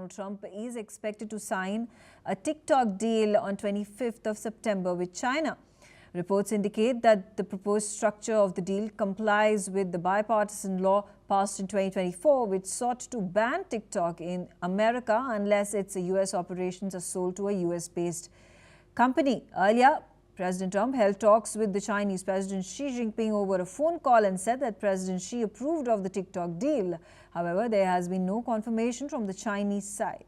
Donald Trump is expected to sign a TikTok deal on 25th of September with China. Reports indicate that the proposed structure of the deal complies with the bipartisan law passed in 2024, which sought to ban TikTok in America unless its US operations are sold to a US-based company. Earlier, President Trump held talks with the Chinese President Xi Jinping over a phone call and said that President Xi approved of the TikTok deal. However, there has been no confirmation from the Chinese side.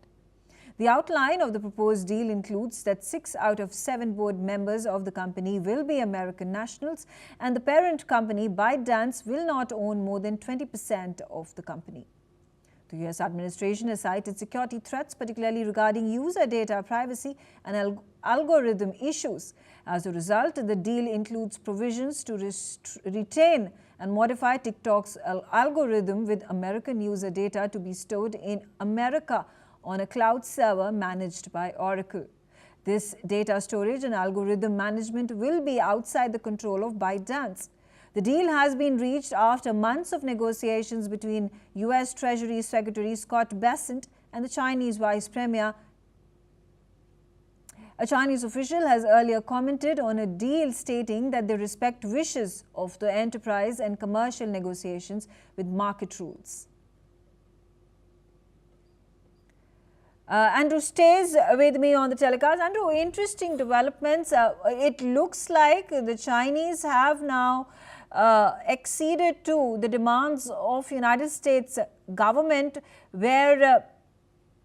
The outline of the proposed deal includes that 6 out of 7 board members of the company will be American nationals, and the parent company, ByteDance, will not own more than 20% of the company. The U.S. administration has cited security threats, particularly regarding user data privacy and algorithm issues. As a result, the deal includes provisions to retain and modify TikTok's algorithm with American user data to be stored in America on a cloud server managed by Oracle. This data storage and algorithm management will be outside the control of ByteDance. The deal has been reached after months of negotiations between U.S. Treasury Secretary Scott Bessent and the Chinese Vice Premier. A Chinese official has earlier commented on a deal stating that they respect wishes of the enterprise and commercial negotiations with market rules. Andrew stays with me on the telecast. Andrew, interesting developments. It looks like the Chinese have now acceded to the demands of United States government, where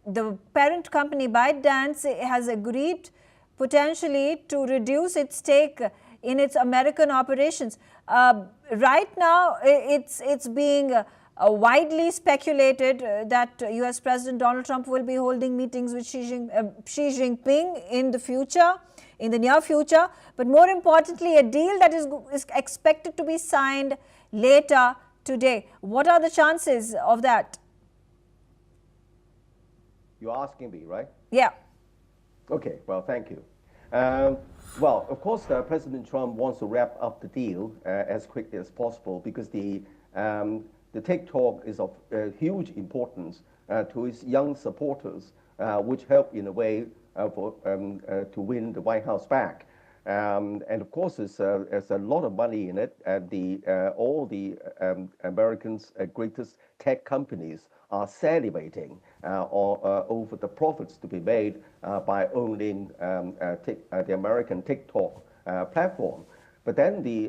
the parent company ByteDance has agreed potentially to reduce its stake in its American operations. Right now, it's being widely speculated that U.S. President Donald Trump will be holding meetings with Xi Jinping in the near future. But more importantly, a deal that is expected to be signed later today. What are the chances of that? You're asking me, right? Yeah. Okay, well, thank you. Well, of course, President Trump wants to wrap up the deal as quickly as possible because the TikTok is of huge importance to his young supporters, which help in a way to win the White House back. And of course, there's a lot of money in it. All the Americans' greatest tech companies are salivating over the profits to be made by owning the American TikTok platform. But then the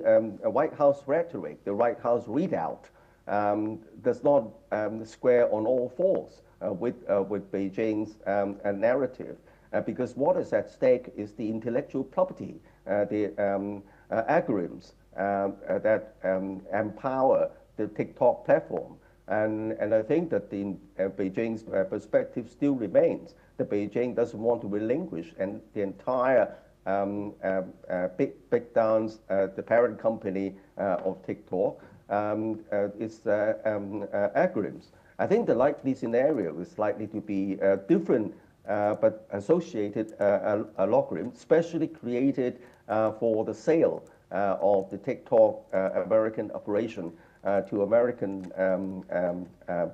White House rhetoric, the White House readout, does not square on all fours with Beijing's narrative, because what is at stake is the intellectual property, the algorithms that empower the TikTok platform. And I think that Beijing's perspective still remains that Beijing doesn't want to relinquish and the entire big dance, the parent company of TikTok, its algorithms. I think the likely scenario is likely to be different but associated algorithms, specially created for the sale of the TikTok American operation to American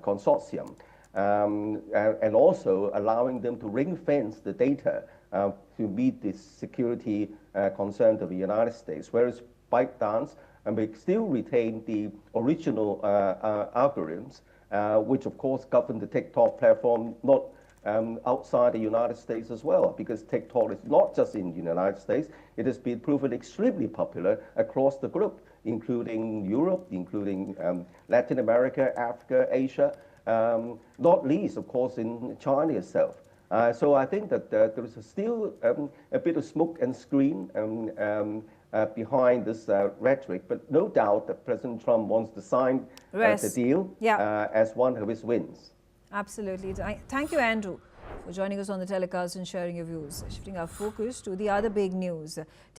consortium, and also allowing them to ring fence the data to meet the security concerns of the United States, whereas ByteDance may still retain the original algorithms, which of course govern the TikTok platform, not outside the United States as well, because TikTok is not just in the United States. It has been proven extremely popular across the globe, including Europe, including Latin America, Africa, Asia, not least, of course, in China itself. So I think that there is still a bit of smoke and screen behind this rhetoric, but no doubt that President Trump wants to sign the deal as one of his wins. Absolutely. Thank you, Andrew, for joining us on the telecast and sharing your views. Shifting our focus to the other big news.